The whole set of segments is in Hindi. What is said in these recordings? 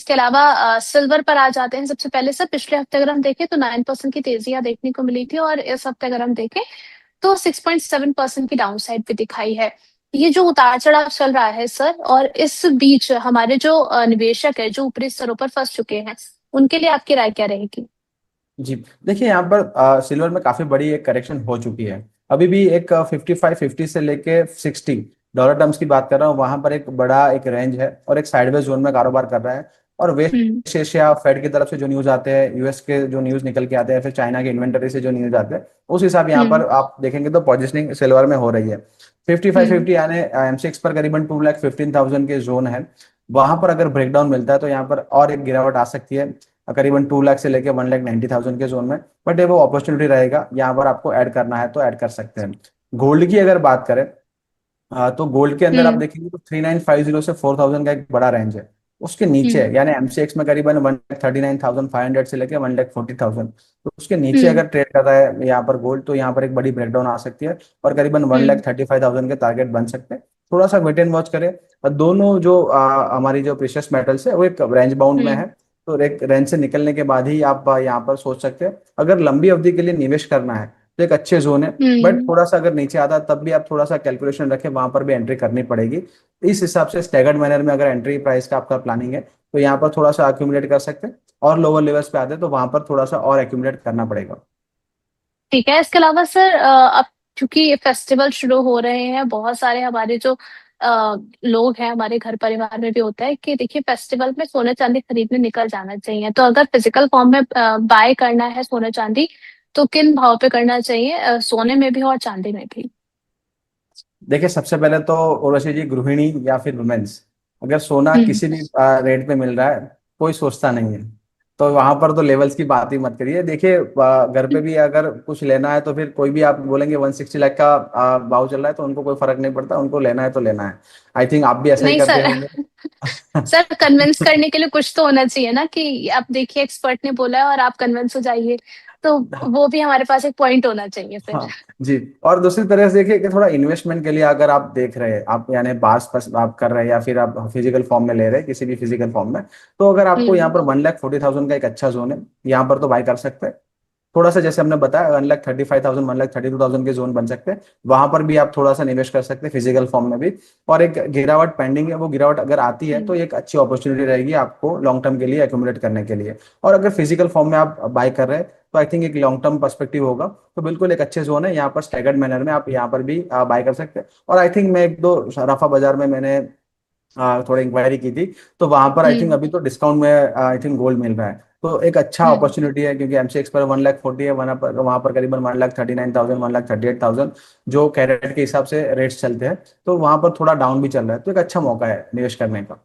इसके अलावा सिल्वर पर आ जाते हैं सबसे पहले। सर पिछले हफ्ते अगर हम देखें तो 9% की तेजियां देखने को मिली थी, और इस हफ्ते अगर हम देखें तो 6.7% की डाउन साइड पे दिखाई है। ये जो उतार चढ़ाव चल रहा है सर, और इस बीच हमारे जो निवेशक है जो ऊपरी स्तरों पर फंस चुके हैं, उनके लिए आपकी राय क्या रहेगी? जी, देखिए यहाँ पर सिल्वर में काफी बड़ी एक करेक्शन हो चुकी है। अभी भी एक 55-50 से लेके 60 डॉलर टर्म्स की बात कर रहा हूँ, वहां पर एक बड़ा एक रेंज है और एक साइडवेज जोन में कारोबार कर रहा है। और हम्म। वेस्ट एशिया फेड की तरफ से जो न्यूज आते हैं, यूएस के जो न्यूज निकल के आते हैं, फिर चाइना के इन्वेंटरी से जो न्यूज आते हैं, उस हिसाब यहाँ हम्म। पर आप देखेंगे तो पोजिशनिंग सिल्वर में हो रही है। 55-50 यानी एमसीएक्स पर करीबन 2,15,000 के जोन है। वहां पर अगर ब्रेकडाउन मिलता है तो यहाँ पर और एक गिरावट आ सकती है, करीबन 2 लाख से लेके 1,90,000 के जोन में। बट ये वो अपॉर्चुनिटी रहेगा, यहाँ पर आपको ऐड करना है तो ऐड कर सकते हैं। गोल्ड की अगर बात करें, तो गोल्ड के अंदर आप हम्म। देखेंगे तो 3,950 से 4,000 का एक बड़ा रेंज है। उसके नीचे हम्म। है, यानी एमसीएक्स में करीबन 1,39,500 से लेकर 1,40,000। तो उसके नीचे हम्म। अगर ट्रेड कर रहा है यहाँ पर गोल्ड, तो यहाँ पर एक बड़ी ब्रेकडाउन आ सकती है और करीबन वन हम्म। लैख थर्टी फाइव थाउजेंड के टारगेट बन सकते हैं। थोड़ा सा वेट एंड वॉच करें। और दोनों जो हमारी जो प्रीशियस मेटल्स है वो एक रेंज बाउंड में हम्म। है। तो एक रेंज से निकलने के बाद ही आप यहाँ पर सोच सकते हैं। अगर लंबी अवधि के लिए निवेश करना है तो एक अच्छे जोन है। बट हम्म। थोड़ा सा अगर नीचे आता है तब भी आप थोड़ा सा कैलकुलेशन रखें, वहां पर भी एंट्री करनी पड़ेगी। इस हिसाब से स्टैगर्ड मैनर में अगर एंट्री प्राइस का आपका प्लानिंग है तो यहाँ पर थोड़ा सा अक्यूमुलेट कर सकते हैं। और लोअर लेवल्स पे आते हैं तो वहां पर थोड़ा सा और एक्यूमुलेट करना पड़ेगा। ठीक है। इसके अलावा सर अब चूंकि ये फेस्टिवल शुरू हो रहे हैं, बहुत सारे हमारे जो लोग हैं, हमारे घर परिवार में भी होता है कि देखिए फेस्टिवल में सोने चांदी खरीदने निकल जाना चाहिए। तो अगर फिजिकल फॉर्म में बाय करना है सोने चांदी, तो किन भाव पे करना चाहिए, सोने में भी और चांदी में भी? देखिए सबसे पहले तो उर्वशी जी, गृहिणी या फिर वुमेन्स, अगर सोना हम्म। किसी भी रेट पे मिल रहा है, कोई सोचता नहीं है। तो वहां पर तो लेवल्स की बात ही मत करिए। देखिए घर पे भी अगर कुछ लेना है तो फिर कोई भी आप बोलेंगे 160 लाख का भाव चल रहा है तो उनको कोई फर्क नहीं पड़ता, उनको लेना है तो लेना है। आई थिंक आप भी ऐसा ही नहीं करते सर। होंगे। सर कन्विंस करने के लिए कुछ तो होना चाहिए ना, कि आप देखिए एक्सपर्ट ने बोला है और आप कन्विंस हो जाइए। तो वो भी हमारे पास एक पॉइंट होना चाहिए फिर। हाँ जी। और दूसरी तरह से देखिए कि थोड़ा इन्वेस्टमेंट के लिए अगर आप देख रहे हैं, आप यानी बार्स पर आप कर रहे हैं या फिर आप फिजिकल फॉर्म में ले रहे हैं किसी भी फिजिकल फॉर्म में, तो अगर आपको यहाँ हम्म। पर 1,40,000 का एक अच्छा जोन है, यहाँ पर तो बाय कर सकते हैं। थोड़ा सा जैसे हमने बताया 1,35,000 1,32,000 के जोन बन सकते हैं, वहां पर भी आप थोड़ा सा निवेश कर सकते हैं फिजिकल फॉर्म में भी। और एक गिरावट पेंडिंग है, वो गिरावट अगर आती है तो हम्म। एक अच्छी अपॉर्चुनिटी रहेगी आपको लॉन्ग टर्म के लिए एक्यूमुलेट करने के लिए। और अगर फिजिकल फॉर्म में आप बाय कर रहे हैं तो आई थिंक एक लॉन्ग टर्म पर्सपेक्टिव होगा। तो बिल्कुल एक अच्छे जोन है, यहाँ पर स्टैगर्ड मैनर में आप यहाँ पर भी बाय कर सकते हैं। और आई थिंक मैं एक दो सराफा बाजार में मैंने थोड़ी इंक्वायरी की थी, तो वहां पर आई थिंक हम्म। अभी तो डिस्काउंट में आई थिंक गोल्ड मिल रहा है। तो एक अच्छा हम्म। अपॉर्चुनिटी है, क्योंकि एमसीएक्स पर 1,40,000 है, वहां पर करीबन 1,39,000 1,38,000 जो कैरेट के हिसाब से रेट्स चलते हैं। तो वहां पर थोड़ा डाउन भी चल रहा है, तो एक अच्छा मौका है निवेश करने का।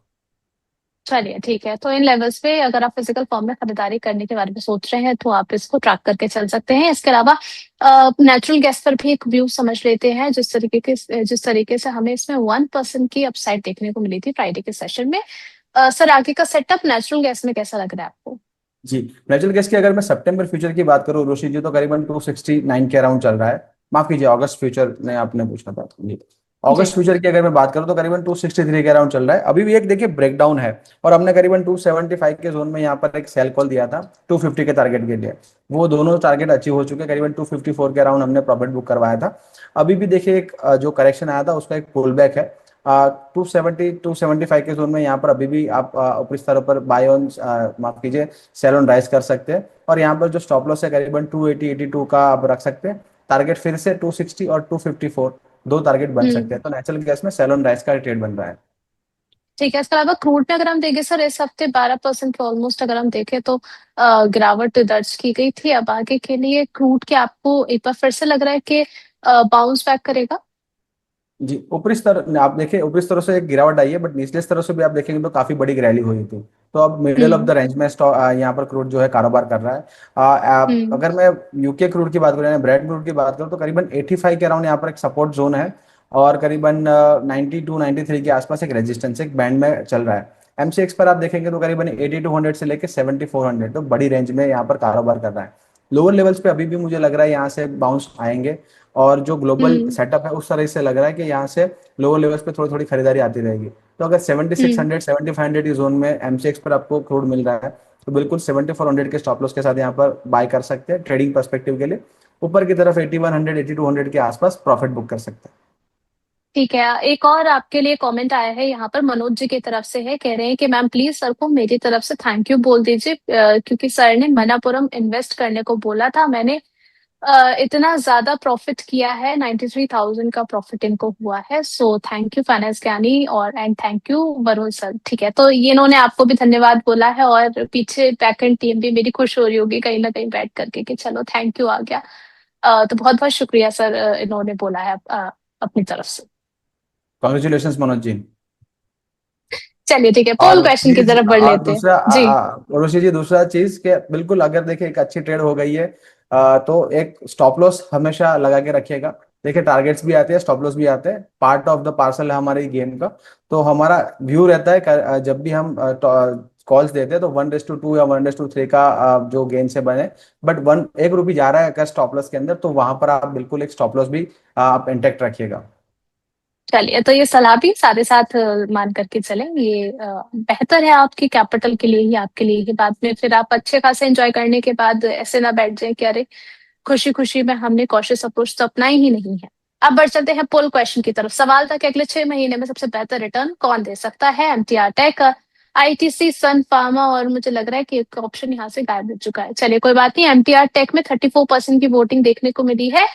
चलिए ठीक है। तो इन लेवल्स पे अगर आप फिजिकल फॉर्म में खरीदारी करने के बारे में सोच रहे हैं तो आप इसको ट्रैक करके चल सकते हैं। इसके अलावा नेचुरल गैस पर भी एक व्यू समझ लेते हैं। जिस तरीके से हमें इसमें 1% की अपसाइड देखने को मिली थी फ्राइडे के सेशन में। सर आगे का सेटअप नेचुरल गैस में कैसा लग रहा है आपको? जी, नेचुरल गैस की अगर मैं सितंबर फ्यूचर की बात करूँ रोशी जी, तो करीबन 269 के अराउंड चल रहा है। माफ कीजिए, अगस्त फ्यूचर ने आपने पूछा था जी। जी। अगस्त फ्यूचर की अगर मैं बात करूँ तो करीबन 263 के अराउंड चल रहा है। अभी भी एक देखिए ब्रेकडाउन है, और हमने करीबन 275 के जोन में यहाँ पर एक सेल कॉल दिया था 250 के टारगेट के लिए। वो दोनों टारगेट अचीव हो चुके हैं, करीबन 254 के अराउंड हमने प्रॉफिट बुक करवाया था। अभी भी देखिए एक जो करेक्शन आया था उसका एक पुल बैक है। 270 275 के जोन में यहाँ पर अभी भी आप ऊपरी स्तरों पर बाय ऑन, माफ कीजिए, सेल ऑन राइज कर सकते हैं। और यहाँ पर जो स्टॉप लॉस है करीबन 280 82 का आप रख सकते हैं। टारगेट फिर से 260 और 254, दो टारगेट बन सकते हम्म। हैं। तो नेचुरल गैस में सेल ऑन राइज का ट्रेड बन रहा है। ठीक है। इसके अलावा क्रूड में अगर हम देखें सर, इस हफ्ते 12% के ऑलमोस्ट अगर हम देखें तो गिरावट दर्ज की गई थी। अब आगे के लिए क्रूड के आपको एक बार फिर से लग रहा है कि बाउंस बैक करेगा? जी, ऊपरी स्तर आप देखिए, ऊपरी स्तरों से एक गिरावट आई है, बट निचले स्तरों से भी आप देखेंगे तो काफी बड़ी रैली हुई थी। तो अब middle of hmm. The range में यहाँ पर क्रूड जो है कारोबार कर रहा है। हम्म। अगर मैं यूके क्रूड की बात करूँ या ब्रेड क्रूड की बात करूँ तो करीबन 85 के अराउंड यहाँ पर एक सपोर्ट जोन है। और करीबन 92 93 के आसपास एक रेजिस्टेंस एक बैंड में चल रहा है। एमसीएक्स पर आप देखेंगे तो करीबन 8200 से लेकर 7400, तो बड़ी रेंज में यहाँ पर कारोबार कर रहा है। लोअर लेवल्स पे अभी भी मुझे लग रहा है यहाँ से बाउंस आएंगे, और जो ग्लोबल हम्म। सेटअप है उस तरह से लग रहा है कि यहाँ से लोअर लेवल्स पे थोड़ी थोड़ी खरीदारी आती रहेगी। तो अगर हम्म। 7600 7500 की जोन में एमसीएक्स पर आपको क्रूड मिल रहा है, तो बिल्कुल 7400 के स्टॉप लॉस के साथ यहाँ पर बाय कर सकते हैं ट्रेडिंग पर्सपेक्टिव के लिए। ऊपर की तरफ 8100 8200 के आसपास प्रॉफिट बुक कर सकते हैं। ठीक है, एक और आपके लिए कमेंट आया है यहाँ पर, मनोज जी की तरफ से है, कह रहे हैं कि मैम प्लीज सर को मेरी तरफ से थैंक यू बोल दीजिए, क्योंकि सर ने मनापुरम इन्वेस्ट करने को बोला था, मैंने इतना ज्यादा प्रॉफिट किया है, 93,000 का प्रॉफिट इनको हुआ है। सो थैंक यू फाइनेंस ज्ञानी और and thank you Varun sir. ठीक है, तो ये इन्होंने आपको भी धन्यवाद बोला है, और पीछे बैकएंड टीम भी मेरी खुश हो रही होगी कहीं ना कहीं बैठ करके कि चलो थैंक यू आ गया। तो बहुत बहुत शुक्रिया सर, इन्होंने बोला है अपनी तरफ से। कॉन्ग्रेचुलेशन मनोज जी। चलिए ठीक है, पोल और क्वेश्चन की प्लीज, तरफ बढ़ और लेते हैं। दूसरा जी। ऋषि जी, दूसरा चीज के बिल्कुल अगर देखिए एक अच्छी ट्रेड हो गई है, तो एक स्टॉप लॉस हमेशा लगा के रखिएगा। देखिए टारगेट्स भी आते हैं, स्टॉप लॉस भी आते हैं, पार्ट ऑफ द पार्सल है हमारे गेम का। तो हमारा व्यू रहता है जब भी हम कॉल्स देते हैं तो 1:2 या 1:3 का जो गेन से बने। बट 1 रुपये जा रहा है अगर स्टॉप लॉस के अंदर, तो वहां पर आप बिल्कुल एक स्टॉप लॉस भी आप इंटेक्ट रखिएगा। चलिए, तो ये सलाह भी साथ ही साथ मान करके चलें, ये बेहतर है आपकी कैपिटल के लिए ही, आपके लिए ही। बाद में फिर आप अच्छे खासे एंजॉय करने के बाद ऐसे ना बैठ जाए कि अरे खुशी खुशी में हमने कॉशियस अप्रोच तो अपनाई ही नहीं है। अब बढ़ चलते हैं पोल क्वेश्चन की तरफ। सवाल था कि अगले 6 महीने में सबसे बेहतर रिटर्न कौन दे सकता है, एमटीआर टेक, आईटीसी, सन फार्मा, और मुझे लग रहा है कि एक ऑप्शन यहाँ से गायब हो चुका है। चलिए कोई बात नहीं, एमटीआर टेक में 34% की वोटिंग देखने को मिली है,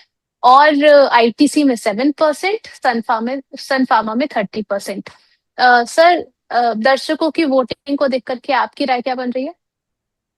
और आईटीसी में 7%, सन फार्मा में 30%। सर, दर्शकों की वोटिंग को देख करके आपकी राय क्या बन रही है?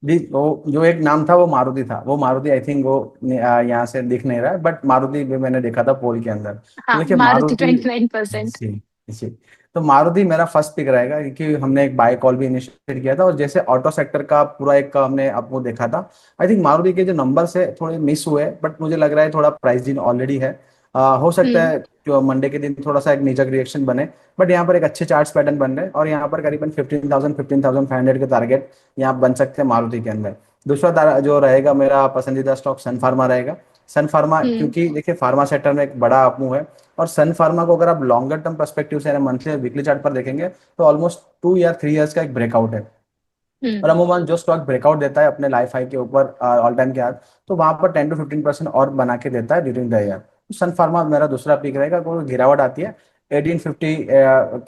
जी, वो जो एक नाम था वो मारुति था, वो मारुति आई थिंक वो यहाँ से दिख नहीं रहा है, बट मारुति भी मैंने देखा था पोल के अंदर। तो हाँ, देखिए मारुति मारुति, 29%। जी जी, तो मारुति मेरा फर्स्ट पिक रहेगा, क्योंकि हमने एक बाय कॉल भी इनिशिएट किया था, और जैसे ऑटो सेक्टर का पूरा एक हमने आपको देखा था। आई थिंक मारुति के जो नंबर्स है थोड़े मिस हुए, बट मुझे लग रहा है थोड़ा प्राइस इन ऑलरेडी है। हो सकता हम्म। है जो मंडे के दिन थोड़ा सा एक नीचक रिएक्शन बने, बट यहाँ पर एक अच्छे चार्ट्स पैटर्न बन रहे हैं, और यहाँ पर करीबन 15,500 के टारगेट यहाँ बन सकते हैं मारुति के अंदर। दूसरा जो रहेगा मेरा पसंदीदा स्टॉक सन फार्मा रहेगा। सन फार्मा, हम्म। क्योंकि देखिए फार्मा सेक्टर में एक बड़ा अपमूव है, और सन फार्मा को अगर आप लॉन्गर टर्म पर्सपेक्टिव से मंथली और वीकली चार्ट पर देखेंगे, तो ऑलमोस्ट 2 या 3 ईयर्स का एक ब्रेकआउट है। और हम्म। अमूमन जो स्टॉक ब्रेकआउट देता है अपने लाइफ हाई के ऊपर ऑल टाइम के बाद, तो वहां पर 10 to 15% और बना के देता है ड्यूरिंग द ईयर। तो सन फार्मा मेरा दूसरा पिक रहेगा। कोई गिरावट आती है 1850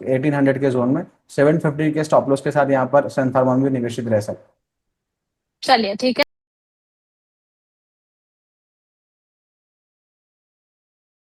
1800 के जोन में, 750 के स्टॉप लॉस के साथ यहाँ पर सन फार्मा भी निवेशित रह सकता है। चलिए ठीक है।